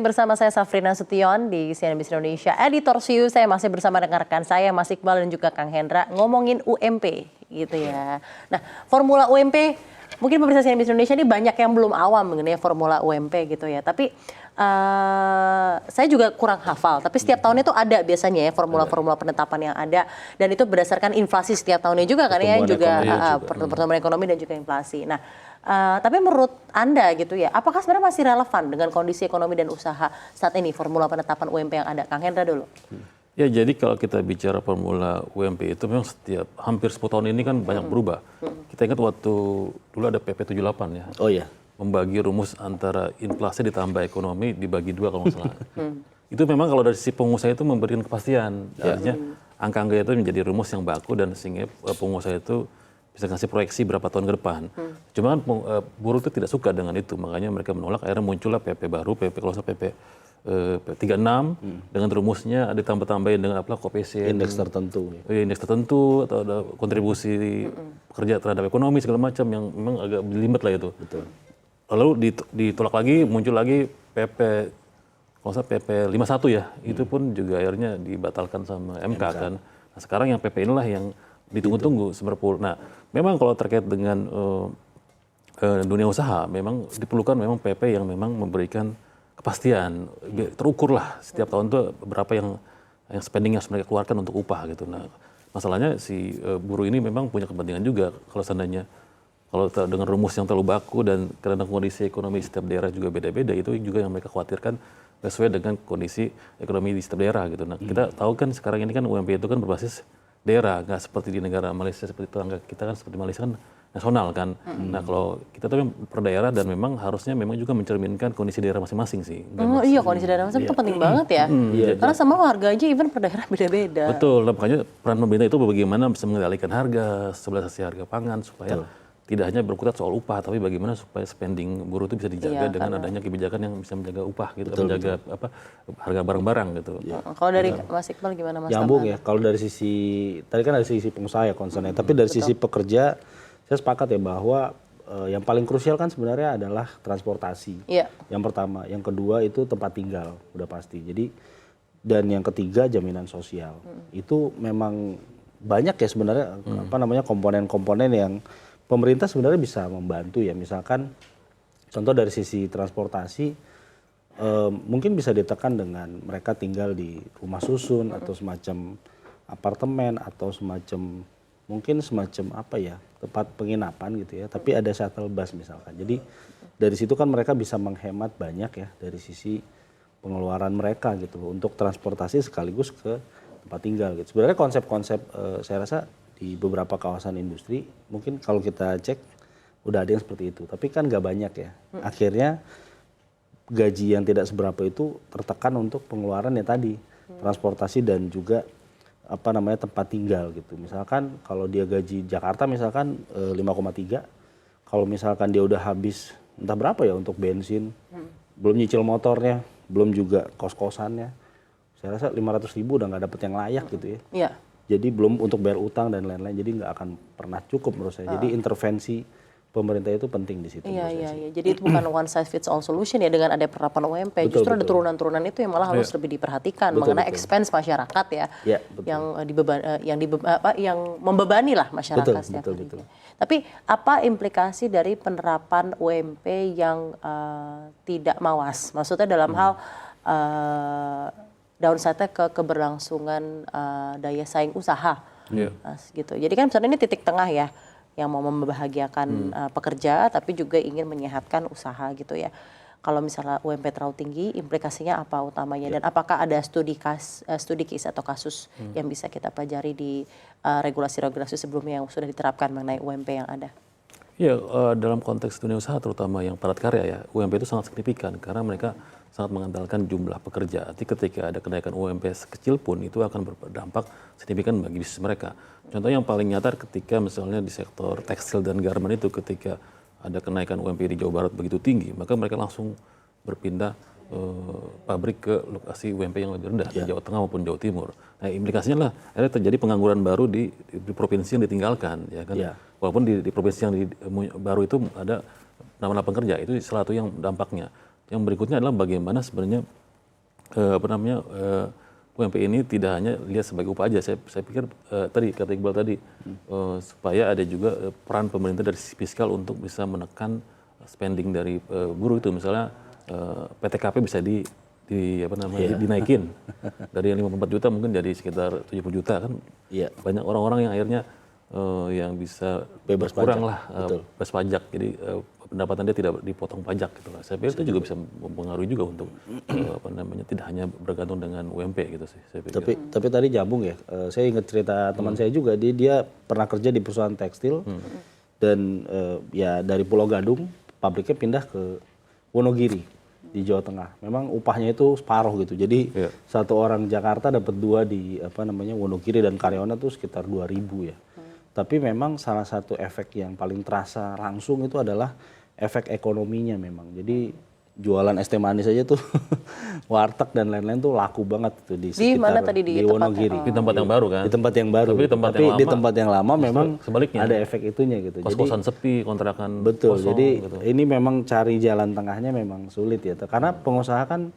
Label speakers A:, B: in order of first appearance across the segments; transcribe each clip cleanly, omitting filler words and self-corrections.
A: Bersama saya Safrina Sution di CNN Business Indonesia, Editor Siu. Saya masih bersama dengan rekan saya Mas Iqbal dan juga Kang Hendra ngomongin UMP gitu ya. Nah, formula UMP mungkin pemirsa CNN Business Indonesia ini banyak yang belum awam mengenai formula UMP gitu ya. Tapi saya juga kurang hafal. Tapi setiap tahun itu ada biasanya ya formula-formula penetapan yang ada, dan itu berdasarkan inflasi setiap tahunnya juga kan ya, juga pertumbuhan ekonomi dan juga inflasi. Nah, tapi menurut Anda gitu ya, apakah sebenarnya masih relevan dengan kondisi ekonomi dan usaha saat ini formula penetapan UMP yang ada? Kang Hendra dulu.
B: Ya, jadi kalau kita bicara formula UMP itu memang hampir 10 tahun ini kan banyak berubah. Kita ingat waktu dulu ada PP 78 ya. Oh iya. Membagi rumus antara inflasi ditambah ekonomi dibagi dua kalau nggak salah. Itu memang kalau dari sisi pengusaha itu memberikan kepastian. Artinya angka-angka itu menjadi rumus yang baku dan sehingga pengusaha itu bisa kasih proyeksi berapa tahun ke depan. Cuma kan buruh itu tidak suka dengan itu, makanya mereka menolak. Akhirnya muncullah PP baru, PP kalau PP 36 dengan rumusnya ada tambah-tambahin dengan apa koefisien
C: indeks tertentu.
B: Indeks tertentu atau ada kontribusi pekerja terhadap ekonomi segala macam yang memang agak jelimet lah itu. Betul. Lalu ditolak lagi, muncul lagi PP kalau saya PP 51 ya, itu pun juga akhirnya dibatalkan sama MK kan. Nah, sekarang yang PP inilah yang ditunggu-tunggu sebenarnya. Nah, memang kalau terkait dengan dunia usaha, memang diperlukan memang PP yang memang memberikan kepastian, terukur lah setiap tahun tuh berapa yang spending yang harus mereka keluarkan untuk upah gitu. Nah, masalahnya si buruh ini memang punya kepentingan juga kalau seandainya kalau dengan rumus yang terlalu baku dan karena kondisi ekonomi di setiap daerah juga beda-beda, itu juga yang mereka khawatirkan sesuai dengan kondisi ekonomi di setiap daerah gitu. Nah, kita tahu kan sekarang ini kan UMP itu kan berbasis daerah, nggak seperti di negara Malaysia seperti tetangga kita kan, seperti Malaysia kan nasional kan. Nah, kalau kita tuh per daerah dan memang harusnya memang juga mencerminkan kondisi daerah masing-masing sih.
A: Iya, kondisi daerah masing-masing itu penting banget ya. Karena sama harga aja even per daerah beda-beda.
B: Betul, nah, makanya peran pemerintah itu bagaimana bisa mengendalikan harga, stabilisasi harga pangan supaya tidak hanya berkutat soal upah, tapi bagaimana supaya spending buruh itu bisa dijaga dengan adanya kebijakan yang bisa menjaga upah gitu, menjaga harga barang-barang gitu.
A: Kalau dari Mas Iqbal gimana Mas?
C: Nyambung ya, kalau dari sisi, tadi kan dari sisi pengusaha ya concernnya, tapi dari sisi pekerja, saya sepakat ya bahwa yang paling krusial kan sebenarnya adalah transportasi. Yang pertama, yang kedua itu tempat tinggal, udah pasti. Jadi, dan yang ketiga jaminan sosial. Itu memang banyak ya sebenarnya komponen-komponen yang pemerintah sebenarnya bisa membantu ya, misalkan contoh dari sisi transportasi mungkin bisa ditekan dengan mereka tinggal di rumah susun atau semacam apartemen atau semacam tempat penginapan gitu ya, tapi ada shuttle bus misalkan. Jadi dari situ kan mereka bisa menghemat banyak ya dari sisi pengeluaran mereka gitu untuk transportasi sekaligus ke tempat tinggal gitu. Sebenarnya konsep-konsep saya rasa di beberapa kawasan industri, mungkin kalau kita cek udah ada yang seperti itu, tapi kan nggak banyak ya. Akhirnya gaji yang tidak seberapa itu tertekan untuk pengeluarannya tadi, transportasi dan juga tempat tinggal gitu. Misalkan kalau dia gaji Jakarta misalkan 5,3, kalau misalkan dia udah habis entah berapa ya untuk bensin, belum nyicil motornya, belum juga kos-kosannya, saya rasa 500.000 udah nggak dapet yang layak gitu ya. Iya. Jadi belum untuk bayar utang dan lain-lain, jadi nggak akan pernah cukup menurut saya. Jadi intervensi pemerintah itu penting di situ.
A: Iya. Jadi itu bukan one size fits all solution ya dengan ada penerapan UMP. Justru ada turunan-turunan itu yang malah harus lebih diperhatikan mengenai expense masyarakat ya, yang membebani lah masyarakat.
C: Betul.
A: Tapi apa implikasi dari penerapan UMP yang tidak mawas? Maksudnya dalam hal downside-nya ke keberlangsungan daya saing usaha, gitu. Jadi kan misalnya ini titik tengah ya, yang mau membahagiakan pekerja, tapi juga ingin menyehatkan usaha gitu ya. Kalau misalnya UMP terlalu tinggi, implikasinya apa utamanya? Dan apakah ada studi case atau kasus yang bisa kita pelajari di regulasi-regulasi sebelumnya yang sudah diterapkan mengenai UMP yang ada?
B: Ya, dalam konteks dunia usaha terutama yang padat karya ya, UMP itu sangat signifikan karena mereka sangat mengandalkan jumlah pekerja. Jadi ketika ada kenaikan UMP sekecil pun itu akan berdampak signifikan bagi bisnis mereka. Contoh yang paling nyata ketika misalnya di sektor tekstil dan garment itu ketika ada kenaikan UMP di Jawa Barat begitu tinggi, maka mereka langsung berpindah pabrik ke lokasi UMP yang lebih rendah di Jawa Tengah maupun Jawa Timur. Nah, implikasinya lah akhirnya terjadi pengangguran baru di provinsi yang ditinggalkan, ya kan? Walaupun di provinsi yang baru itu ada nama-nama pekerja, itu salah satu yang dampaknya. yang berikutnya adalah bagaimana sebenarnya UMP ini tidak hanya lihat sebagai upah aja. Saya pikir tadi kata Iqbal tadi supaya ada juga peran pemerintah dari sisi fiskal untuk bisa menekan spending dari buruh itu. Misalnya PTKP bisa dinaikin dari yang 54 juta mungkin jadi sekitar 70 juta kan.
C: Iya.
B: Banyak orang-orang yang akhirnya yang bisa
C: Bebas
B: kurang
C: pajak.
B: lah bebas pajak. Jadi pendapatan dia tidak dipotong pajak gitu lah. Saya pikir itu juga bisa mempengaruhi juga untuk tidak hanya bergantung dengan UMP gitu sih. Saya pikir.
C: Tapi tadi nyambung ya. Saya ingat cerita teman saya juga. Dia pernah kerja di perusahaan tekstil dan ya dari Pulau Gadung pabriknya pindah ke Wonogiri di Jawa Tengah. Memang upahnya itu separuh gitu. Jadi satu orang Jakarta dapat 2 di Wonogiri dan karyawannya tuh sekitar 2.000 ya. Tapi memang salah satu efek yang paling terasa langsung itu adalah efek ekonominya memang. Jadi jualan es teh manis aja tuh warteg dan lain-lain tuh laku banget tuh di sekitar
A: mana tadi di
C: Wonogiri.
B: Di tempat yang baru kan?
C: Di tempat yang baru.
B: Tapi
C: di tempat yang lama memang
B: sebaliknya.
C: ada efek itunya gitu.
B: Kos-kosan sepi, kontrakan
C: Betul.
B: kosong,
C: Jadi
B: gitu.
C: ini memang cari jalan tengahnya memang sulit ya. Karena pengusaha kan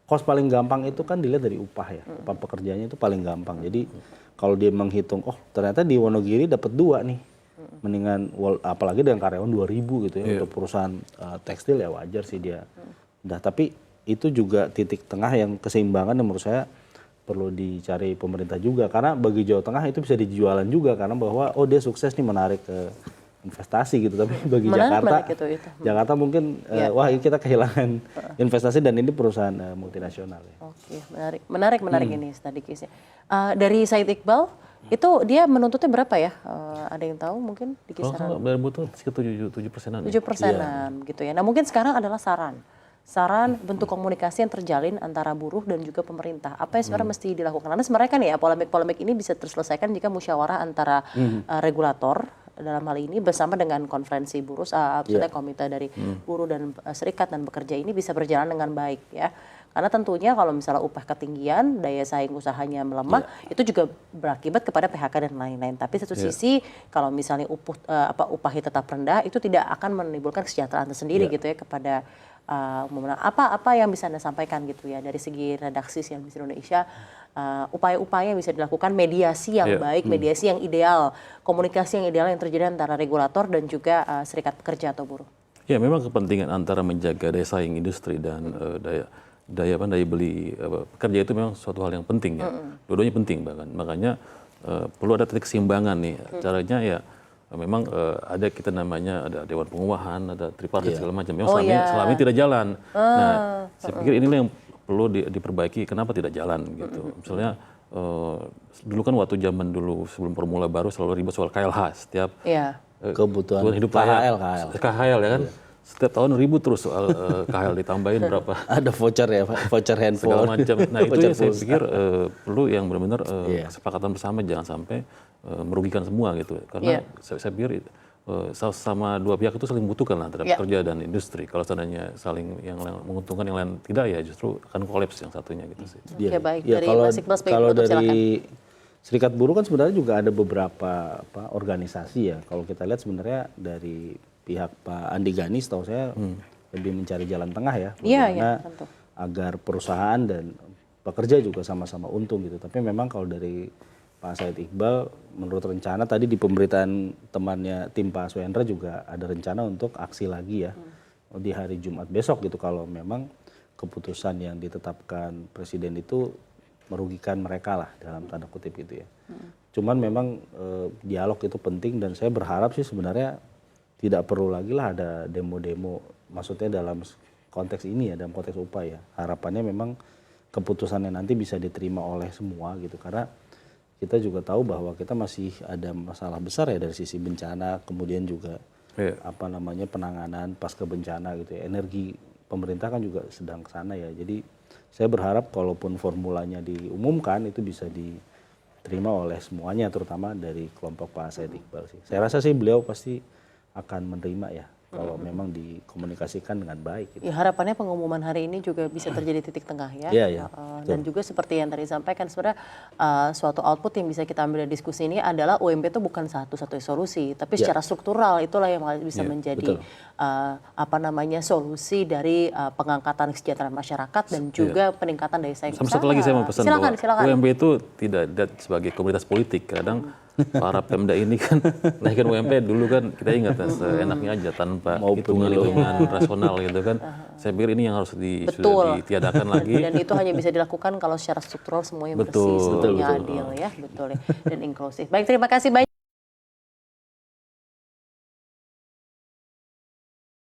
C: kos paling gampang itu kan dilihat dari upah ya. Upah pekerjaannya itu paling gampang. Jadi kalau dia menghitung, oh ternyata di Wonogiri dapat 2 nih. Mendingan apalagi dengan karyawan 2.000 gitu ya. Untuk perusahaan tekstil ya wajar sih dia. Nah, tapi itu juga titik tengah yang keseimbangan yang menurut saya perlu dicari pemerintah juga. Karena bagi Jawa Tengah itu bisa dijualan juga karena bahwa oh dia sukses nih menarik ke investasi gitu. Tapi bagi Jakarta mungkin wah ini kita kehilangan investasi dan ini perusahaan multinasional ya.
A: Oke, menarik ini tadi case-nya. Dari Said Iqbal itu dia menuntutnya berapa ya? Ada yang tahu mungkin di kisaran?
B: Kalau dari butuh sekitar 7%-an.
A: 7%-an gitu ya. Nah mungkin sekarang adalah saran bentuk komunikasi yang terjalin antara buruh dan juga pemerintah. Apa yang sebenarnya mesti dilakukan? Karena sebenarnya kan ya polemik-polemik ini bisa terselesaikan jika musyawarah antara regulator dalam hal ini bersama dengan konferensi buruh, komite dari buruh dan serikat dan bekerja ini bisa berjalan dengan baik ya. Karena tentunya kalau misalnya upah ketinggian, daya saing usahanya melemah, itu juga berakibat kepada PHK dan lain-lain. Tapi satu sisi kalau misalnya upahnya tetap rendah, itu tidak akan menimbulkan kesejahteraan tersendiri gitu ya kepada umumnya. Apa yang bisa Anda sampaikan gitu ya dari segi redaksi CNBC Indonesia, upaya-upaya yang bisa dilakukan, mediasi yang baik, mediasi yang ideal, komunikasi yang ideal yang terjadi antara regulator dan juga serikat pekerja atau buruh.
B: Ya memang kepentingan antara menjaga daya saing industri dan daya beli pekerja itu memang suatu hal yang penting ya. Dua-duanya penting bahkan. Makanya perlu ada titik keseimbangan nih. Caranya ya memang ada kita namanya ada dewan pengupahan, ada tripartit segala macam. Memang selama ini tidak jalan. Nah, saya pikir inilah yang perlu diperbaiki. Kenapa tidak jalan gitu? Misalnya dulu kan waktu zaman dulu sebelum Formula baru selalu ribut soal KLH setiap
C: kebutuhan
B: hidup KHL ya kan. Setiap tahun ribut terus soal KHL ditambahin berapa.
C: Ada voucher ya, voucher handphone.
B: Segala macam. Nah itu yang saya pikir perlu yang benar-benar kesepakatan bersama jangan sampai merugikan semua gitu. Karena saya pikir sama dua pihak itu saling membutuhkan lah antara pekerja dan industri. Kalau seandainya saling yang menguntungkan yang lain tidak ya justru akan kolaps yang satunya gitu sih.
A: Oke baik,
C: ya,
A: dari Mas Iqbal
C: kalau dari Serikat Buruh kan sebenarnya juga ada beberapa organisasi ya. Kalau kita lihat sebenarnya dari pihak Pak Andi Gani setahu saya lebih mencari jalan tengah ya. Bagaimana agar perusahaan dan pekerja juga sama-sama untung gitu. Tapi memang kalau dari Pak Said Iqbal menurut rencana tadi di pemberitaan temannya tim Pak Swendra juga ada rencana untuk aksi lagi ya di hari Jumat besok gitu kalau memang keputusan yang ditetapkan Presiden itu merugikan mereka lah dalam tanda kutip gitu ya. Cuman memang dialog itu penting dan saya berharap sih sebenarnya tidak perlu lagi lah ada demo-demo maksudnya dalam konteks ini ya dalam konteks upah ya. Harapannya memang keputusannya nanti bisa diterima oleh semua gitu karena kita juga tahu bahwa kita masih ada masalah besar ya dari sisi bencana kemudian juga penanganan pasca bencana gitu ya. Energi pemerintah kan juga sedang ke sana ya. Jadi saya berharap kalaupun formulanya diumumkan itu bisa diterima oleh semuanya terutama dari kelompok Pak Said Iqbal sih. Saya rasa sih beliau pasti akan menerima ya kalau memang dikomunikasikan dengan baik. Gitu.
A: Ya, harapannya pengumuman hari ini juga bisa terjadi titik tengah ya.
C: Iya, iya.
A: Dan juga seperti yang tadi disampaikan sebenarnya suatu output yang bisa kita ambil dari diskusi ini adalah UMP itu bukan satu-satunya solusi, tapi secara struktural itulah yang bisa menjadi solusi dari pengangkatan kesejahteraan masyarakat dan juga peningkatan daya saing
B: Sama
A: usaha.
B: satu lagi saya mau pesan
A: Silakan.
B: bahwa UMP itu tidak dilihat sebagai komunitas politik. Kadang para Pemda ini kan naikkan UMP dulu kan kita ingat seenaknya aja tanpa hitungan rasional gitu kan. Saya pikir ini yang harus sudah ditiadakan lagi.
A: Dan itu hanya bisa dilakukan kalau secara struktural semuanya bersih, semuanya adil ya, betul ya, dan inklusif. Baik, terima kasih banyak.